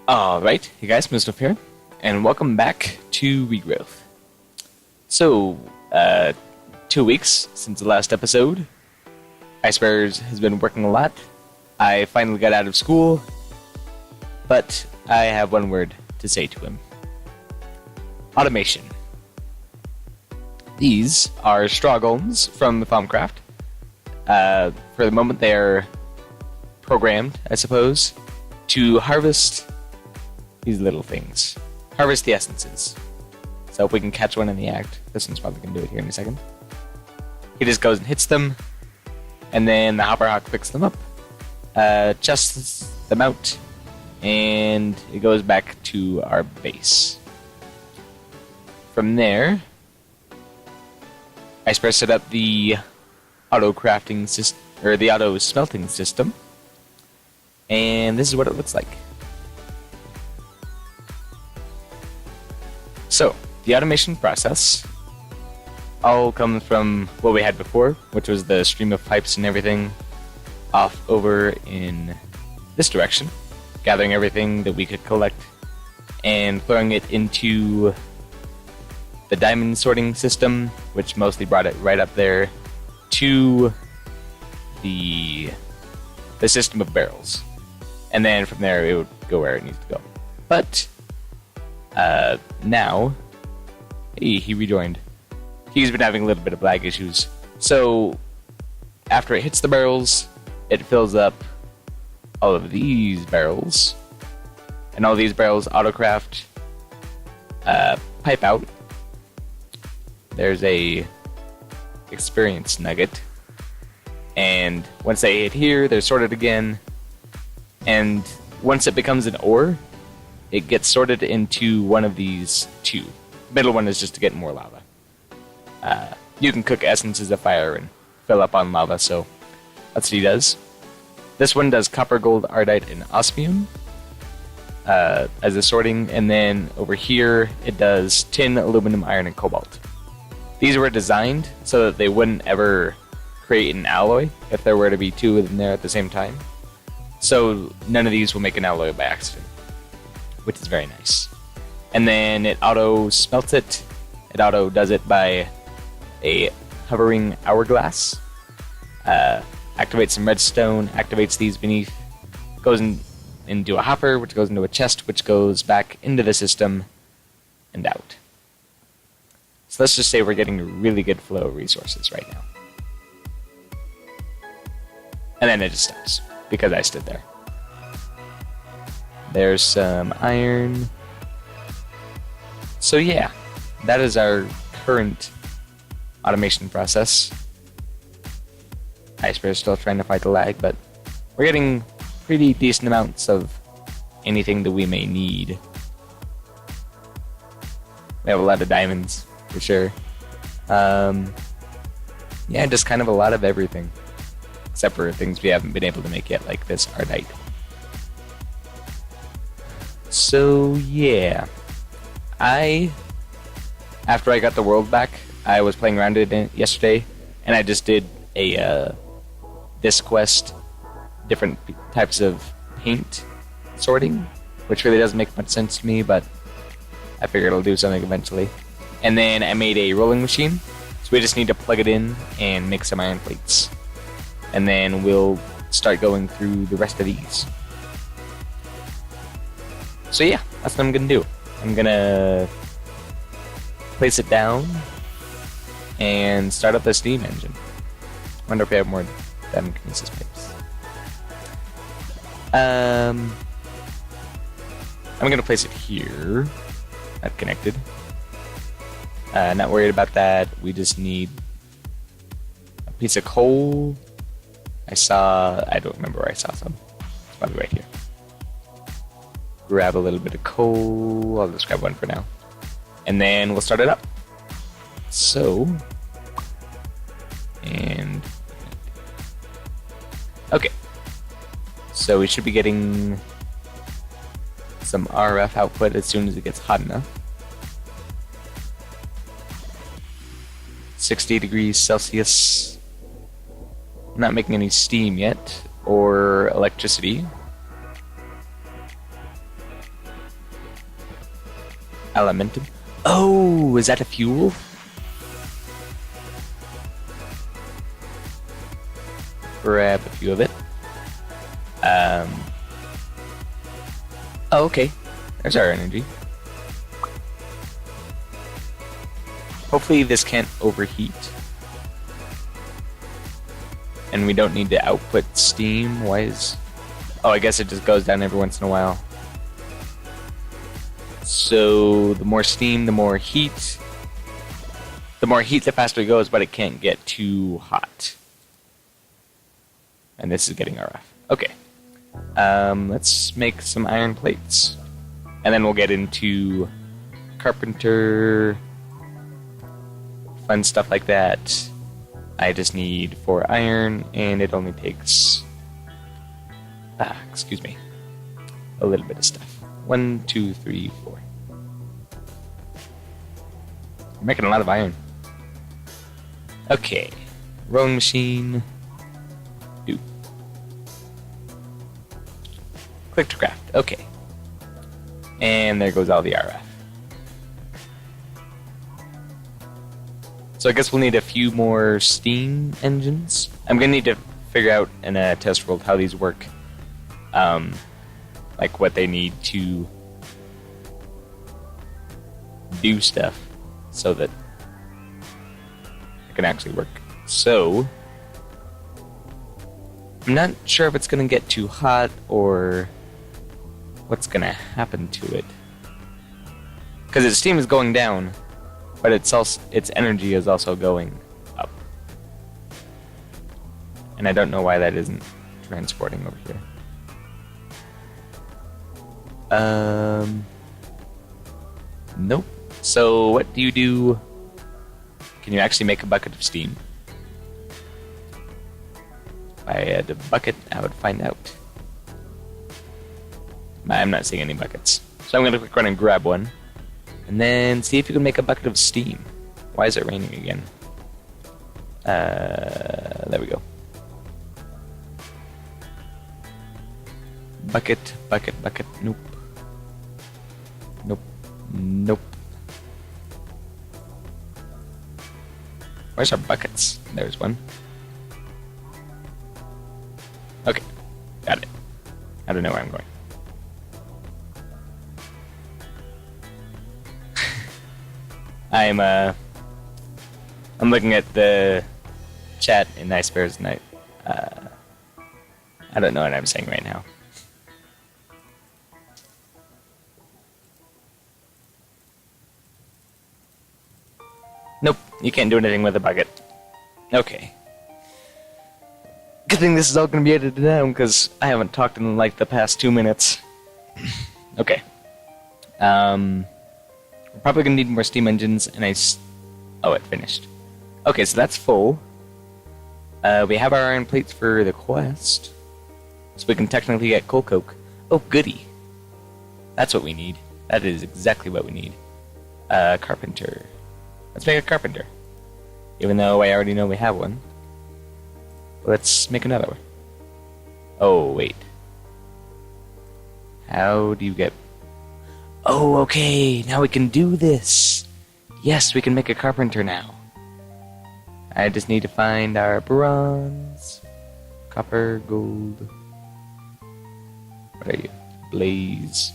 Alright, hey guys, Mr. here, and welcome back to Regrowth. So, 2 weeks since the last episode. Eisbaer has been working a lot. I finally got out of school, but I have one word to say to him. Automation. These are straw golems from Farmcraft. For the moment they are programmed, I suppose, to harvest these little things. Harvest the essences. So if we can catch one in the act, this one's probably going to do it here in a second. He just goes and hits them, and then the Hopper Hawk picks them up, chests them out, and it goes back to our base. From there, Eisbaer set up the auto crafting system, or the auto smelting system, and this is what it looks like. So, the automation process all comes from what we had before, which was the stream of pipes and everything off over in this direction, gathering everything that we could collect and throwing it into the diamond sorting system, which mostly brought it right up there to the system of barrels. And then from there it would go where it needs to go. But now, he rejoined. He's been having a little bit of lag issues. So, after it hits the barrels, it fills up all of these barrels. And all these barrels autocraft pipe out. There's a experience nugget. And once they hit here, they're sorted again. And once it becomes an ore, it gets sorted into one of these two. The middle one is just to get more lava. You can cook essences of fire and fill up on lava, so that's what he does. This one does copper, gold, ardite, and osmium as a sorting, and then over here it does tin, aluminum, iron, and cobalt. These were designed so that they wouldn't ever create an alloy if there were to be two of them there at the same time. So none of these will make an alloy by accident, which is very nice. And then it auto smelts it. It auto does it by a hovering hourglass. Activates some redstone, activates these beneath, goes into a hopper, which goes into a chest, which goes back into the system and out. So let's just say we're getting a really good flow of resources right now. And then it just stops, because I stood there. There's some iron. So yeah, that is our current automation process. Eisbaer is still trying to fight the lag, but we're getting pretty decent amounts of anything that we may need. We have a lot of diamonds, for sure. Yeah, just kind of a lot of everything. Except for things we haven't been able to make yet, like this ardite. So, yeah. After I got the world back, I was playing around with it yesterday, and I just did this quest, different types of paint sorting, which really doesn't make much sense to me, but I figure it'll do something eventually. And then I made a rolling machine, so we just need to plug it in and make some iron plates. And then we'll start going through the rest of these. So yeah, that's what I'm gonna do. I'm gonna place it down and start up the steam engine. Wonder if we have more diamond kinesis pipes. I'm gonna place it here. Not connected. Not worried about that. We just need a piece of coal. I don't remember where I saw some. It's probably right here. Grab a little bit of coal. I'll just grab one for now. And then we'll start it up. So, and okay. So we should be getting some RF output as soon as it gets hot enough. 60 degrees Celsius. I'm not making any steam yet, or electricity. Elementum. Oh, is that a fuel? Grab a few of it. Oh, okay. There's our energy. Hopefully this can't overheat. And we don't need to output steam. Why is... Oh, I guess it just goes down every once in a while. So, the more steam, the more heat. The more heat, the faster it goes, but it can't get too hot. And this is getting RF. Okay. Let's make some iron plates. And then we'll get into carpenter, fun stuff like that. I just need 4 iron, and it only takes... excuse me. A little bit of stuff. 1, 2, 3, 4. We're making a lot of iron. Okay. Rolling machine. Do. Click to craft. Okay. And there goes all the RF. So I guess we'll need a few more steam engines. I'm gonna need to figure out in a test world how these work. Like what they need to do stuff so that it can actually work. So I'm not sure if it's gonna get too hot or what's gonna happen to it. Because its steam is going down, but its energy is also going up. And I don't know why that isn't transporting over here. Nope. So what do you do? Can you actually make a bucket of steam? If I had a bucket, I would find out. I'm not seeing any buckets. So I'm going to quick run and grab one. And then see if you can make a bucket of steam. Why is it raining again? There we go. Bucket, bucket, bucket. Nope. Nope. Nope. Where's our buckets? There's one. Okay. Got it. I don't know where I'm going. I'm looking at the chat in Eisbaer's night. I don't know what I'm saying right now. Nope, you can't do anything with a bucket. Okay. Good thing this is all going to be edited down, because I haven't talked in like the past 2 minutes. Okay. We're probably going to need more steam engines, and oh, it finished. Okay, so that's full. We have our iron plates for the quest, so we can technically get coal coke. Oh, goody. That's what we need. That is exactly what we need. Carpenter. Let's make a carpenter. Even though I already know we have one. Let's make another one. Oh, wait. How do you get... Oh, okay, now we can do this. Yes, we can make a carpenter now. I just need to find our bronze, copper, gold. What are you? Blaze.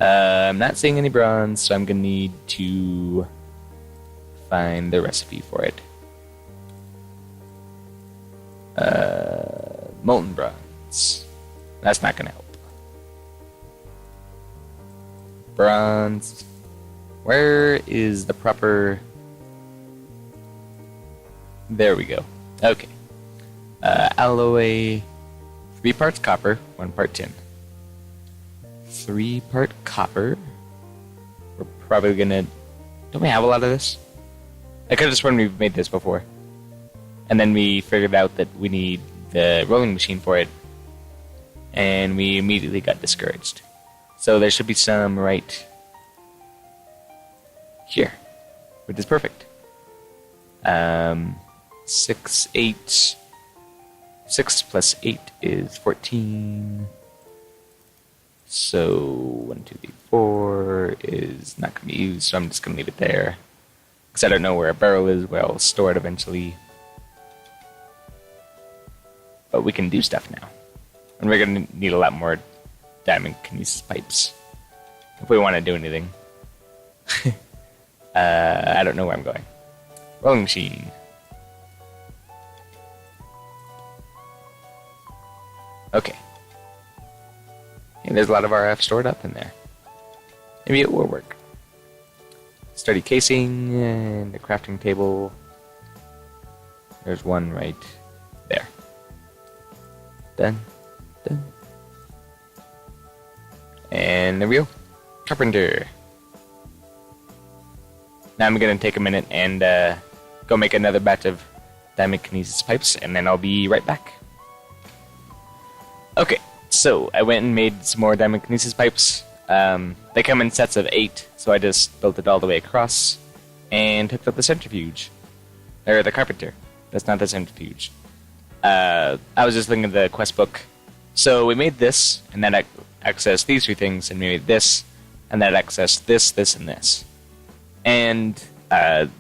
I'm not seeing any bronze, so I'm gonna need to find the recipe for it. Molten bronze. That's not gonna help. Bronze. Where is the proper... There we go. Okay. Alloy. 3 parts copper, 1 part tin. 3 part copper. We're probably gonna... Don't we have a lot of this? I could have sworn we've made this before. And then we figured out that we need the rolling machine for it. And we immediately got discouraged. So there should be some right here, which is perfect. 6, 8. 6 plus 8 is 14. So 1, 2, 3, 4 is not going to be used, so I'm just going to leave it there. Because I don't know where a barrel is, where I'll store it eventually. But we can do stuff now. And we're going to need a lot more diamond kinesis pipes if we want to do anything. I don't know where I'm going. Rolling machine. Okay. And there's a lot of RF stored up in there. Maybe it will work. Sturdy casing and a crafting table. There's one right there. Done. Done. And there we go. Carpenter. Now I'm going to take a minute and go make another batch of diamond kinesis pipes, and then I'll be right back. Okay, so I went and made some more diamond kinesis pipes. They come in sets of 8, so I just built it all the way across and hooked up the centrifuge. Or the carpenter. That's not the centrifuge. I was just looking at the quest book. So we made this, and then accessed these 3 things, and we made this, and then accessed this, this, and this. And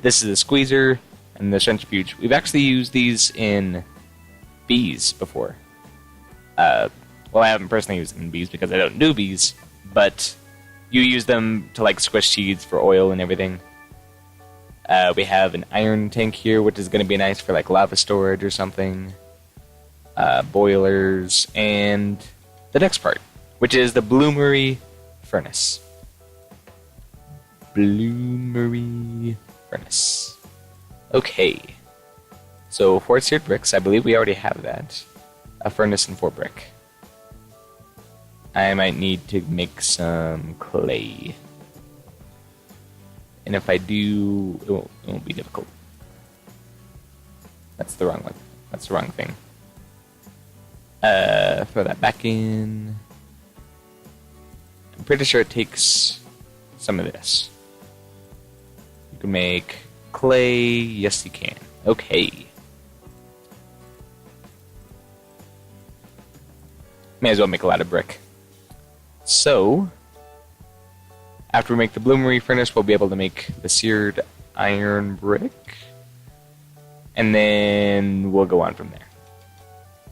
this is a squeezer and the centrifuge. We've actually used these in bees before. Well, I haven't personally used them in bees because I don't do bees, but you use them to like squish seeds for oil and everything. We have an iron tank here, which is going to be nice for like lava storage or something. Boilers, and the next part, which is the bloomery furnace. Bloomery furnace. Okay. So 4 seared bricks, I believe we already have that. A furnace and 4 brick. I might need to make some clay. And if I do, it won't be difficult. That's the wrong one. That's the wrong thing. Throw that back in. I'm pretty sure it takes some of this. You can make clay. Yes, you can. Okay. May as well make a lot of brick. So, after we make the bloomery furnace, we'll be able to make the seared iron brick. And then we'll go on from there.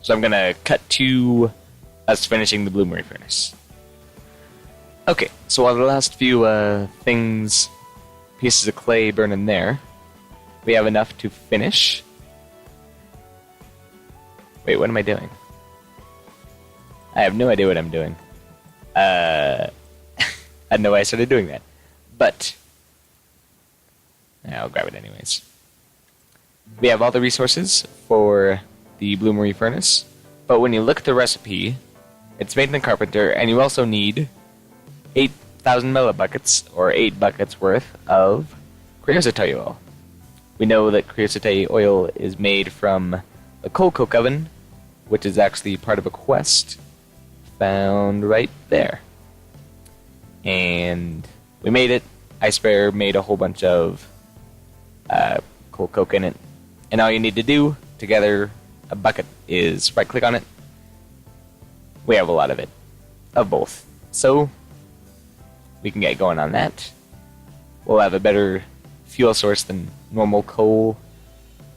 So I'm going to cut to us finishing the bloomery furnace. Okay, so while the last few pieces of clay burn in there, we have enough to finish. Wait, what am I doing? I have no idea what I'm doing. I don't know why I started doing that. But I'll grab it anyways. We have all the resources for the bloomery furnace, but when you look at the recipe, it's made in the carpenter, and you also need 8,000 millibuckets, or 8 buckets worth of creosote oil. We know that creosote oil is made from the coal coke oven, which is actually part of a quest found right there. And we made it. Eisbaer made a whole bunch of coal coke in it. And all you need to do to gather a bucket is right-click on it. We have a lot of it. Of both. So, we can get going on that. We'll have a better fuel source than normal coal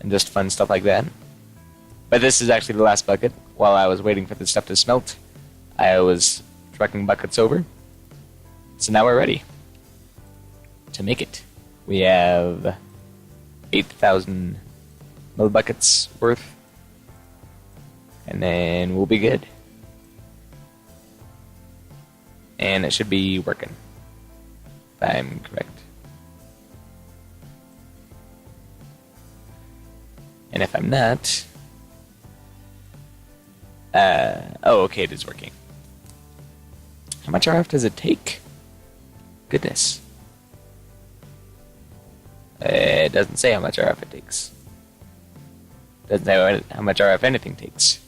and just fun stuff like that. But this is actually the last bucket. While I was waiting for the stuff to smelt, I was trucking buckets over. So now we're ready to make it. We have 8,000 millibuckets worth, and then we'll be good. And it should be working, if I'm correct. And if I'm not, oh, okay, it is working. How much RF does it take? Goodness. It doesn't say how much RF it takes. Doesn't say how much RF anything takes.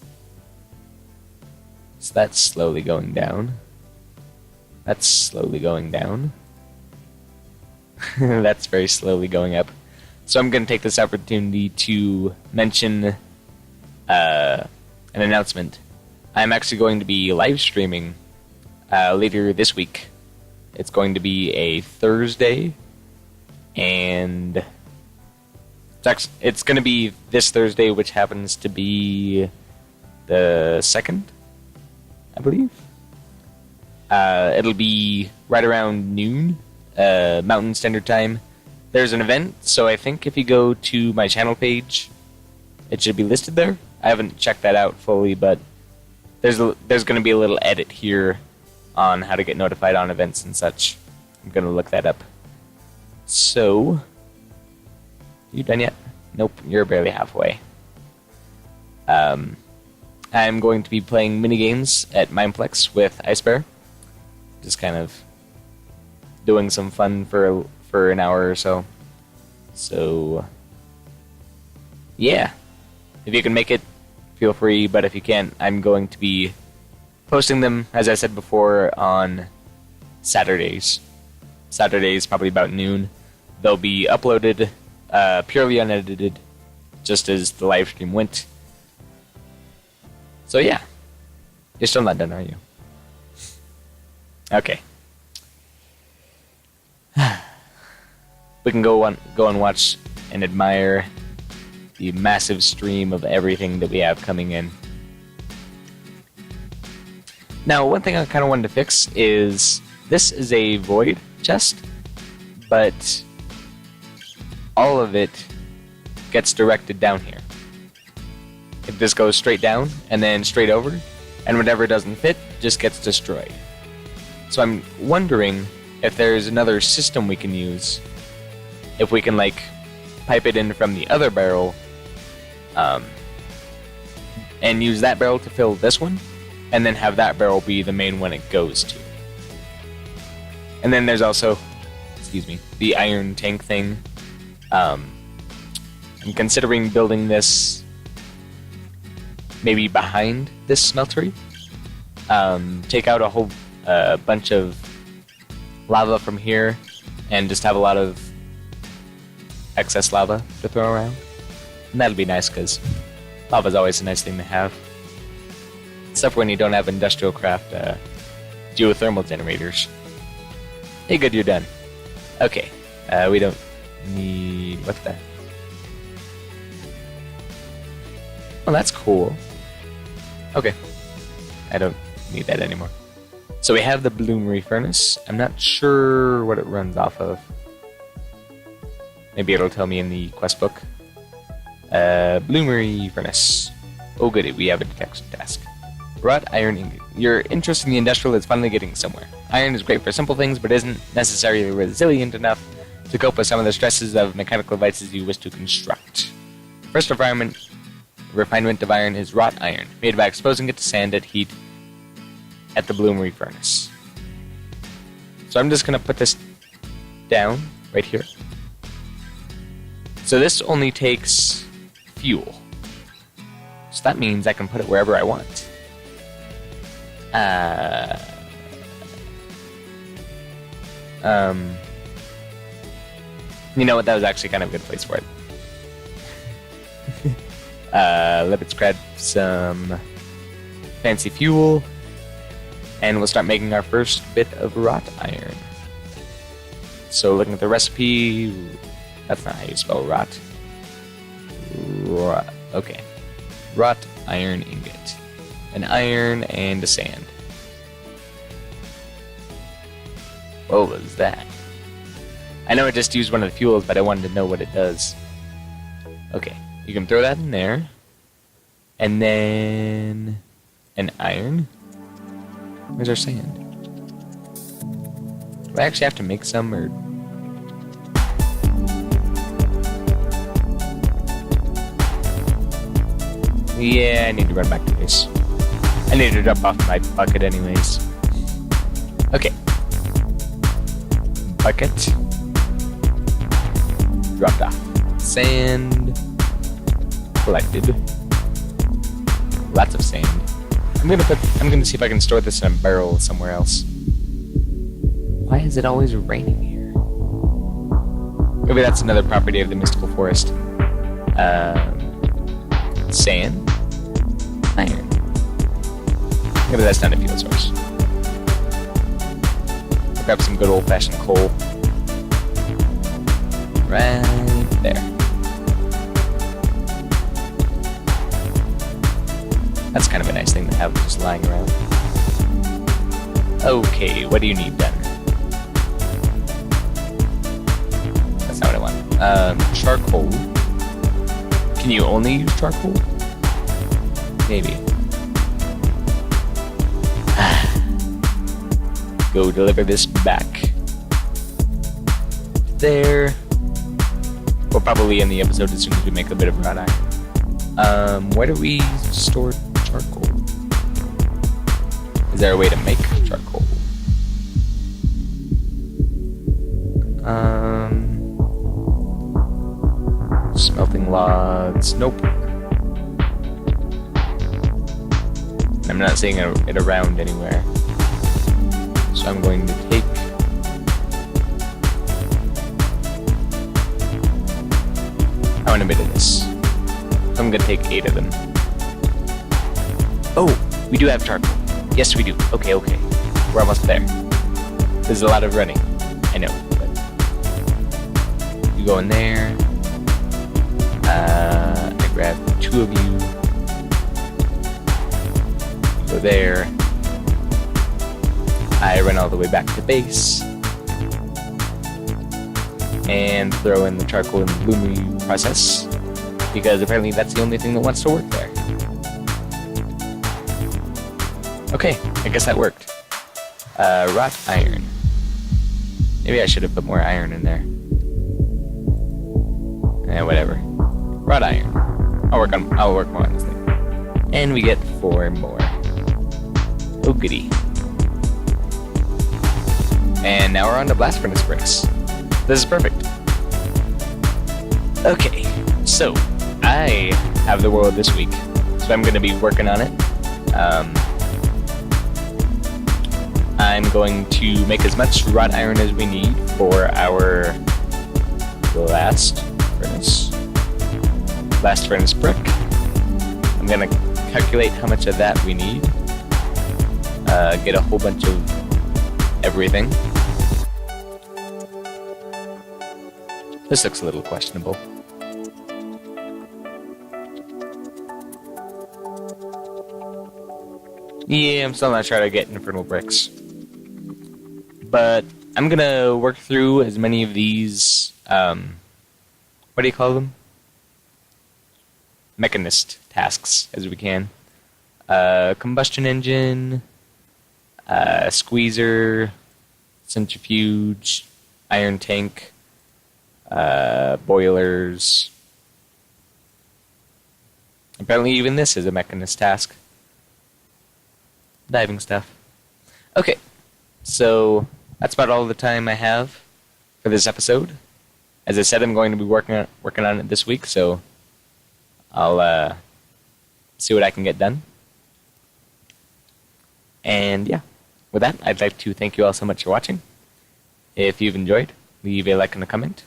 So that's slowly going down. That's slowly going down. That's very slowly going up. So I'm going to take this opportunity to mention an announcement. I'm actually going to be live streaming later this week. It's going to be a Thursday, and it's going to be this Thursday, which happens to be the 2nd, I believe. It'll be right around noon, Mountain Standard Time. There's an event, so I think if you go to my channel page, it should be listed there. I haven't checked that out fully, but there's going to be a little edit here on how to get notified on events and such. I'm going to look that up. So, you done yet? Nope, you're barely halfway. I'm going to be playing minigames at Mineplex with Eisbaer. Just kind of doing some fun for an hour or so. So, yeah. If you can make it, feel free, but if you can't, I'm going to be posting them, as I said before, on Saturdays. Saturdays, probably about noon. They'll be uploaded purely unedited, just as the live stream went. So yeah. You're still not done, are you? Okay. We can go and watch and admire the massive stream of everything that we have coming in. Now, one thing I kind of wanted to fix is this is a void chest, but all of it gets directed down here. If this goes straight down and then straight over, and whatever doesn't fit just gets destroyed. So I'm wondering if there's another system we can use, if we can like pipe it in from the other barrel, and use that barrel to fill this one, and then have that barrel be the main one it goes to. And then there's also, the iron tank thing. I'm considering building this maybe behind this smeltery. Take out a whole bunch of lava from here, and just have a lot of excess lava to throw around. And that'll be nice, because lava's always a nice thing to have. Except when you don't have industrial craft geothermal generators. Hey, good, you're done. Okay, we don't need... What's that? Well, that's cool. Okay. I don't need that anymore. So we have the bloomery furnace. I'm not sure what it runs off of. Maybe it'll tell me in the quest book. Bloomery furnace. Oh goody, we have a detection task. Wrought iron ingot. Your interest in the industrial is finally getting somewhere. Iron is great for simple things, but isn't necessarily resilient enough to cope with some of the stresses of mechanical devices you wish to construct. First refinement of iron is wrought iron, made by exposing it to sand at heat at the bloomery furnace. So I'm just going to put this down right here. So this only takes fuel. So that means I can put it wherever I want. You know what? That was actually kind of a good place for it. Let's grab some fancy fuel, and we'll start making our first bit of wrought iron. So looking at the recipe, that's not how you spell wrought. Okay. Wrought iron ingot. An iron and a sand. What was that? I know I just used one of the fuels, but I wanted to know what it does. Okay, you can throw that in there. And then an iron. Where's our sand? Do I actually have to make some, or... Yeah, I need to run back to this. I need to drop off my bucket anyways. Okay. Bucket. Dropped off. Sand. Collected. Lots of sand. I'm gonna see if I can store this in a barrel somewhere else. Why is it always raining here? Maybe that's another property of the mystical forest. Sand. Iron. Maybe that's not a fuel source. grab some good old-fashioned coal. Right there. That's kind of a nice thing to have just lying around. Okay, what do you need then? That's not what I want. Charcoal. Can you only use charcoal? Maybe. Go deliver this back. There. We'll probably end the episode as soon as we make a bit of wrought iron. Where do we store charcoal? Is there a way to make charcoal? Smelting logs. Nope. I'm not seeing it around anywhere. So I'm going to take... I want a bit of this. So I'm going to take 8 of them. Oh! We do have charcoal. Yes, we do. Okay. We're almost there. There's a lot of running. I know. But you go in there. I grab 2 of you. You go there. I run all the way back to base. And throw in the charcoal in the bloomery process. Because apparently that's the only thing that wants to work there. Okay, I guess that worked. Wrought iron. Maybe I should have put more iron in there. Whatever. Wrought iron. I'll work more on this thing. And we get 4 more. Oh goody. And now we're on to blast furnace bricks. This is perfect. Okay, so I have the world this week, so I'm going to be working on it. I'm going to make as much wrought iron as we need for our blast furnace brick. I'm going to calculate how much of that we need. Get a whole bunch of everything. This looks a little questionable. Yeah, I'm still not sure how to get infernal bricks. But I'm gonna work through as many of these, what do you call them? Mechanist tasks as we can. Combustion engine, squeezer, centrifuge, iron tank, boilers. Apparently even this is a mechanist task. Diving stuff. Okay, so that's about all the time I have for this episode. As I said, I'm going to be working on it this week, so I'll see what I can get done. And yeah, with that, I'd like to thank you all so much for watching. If you've enjoyed, leave a like and a comment.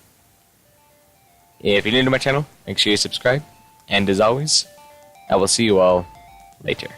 If you're new to my channel, make sure you subscribe. And as always, I will see you all later.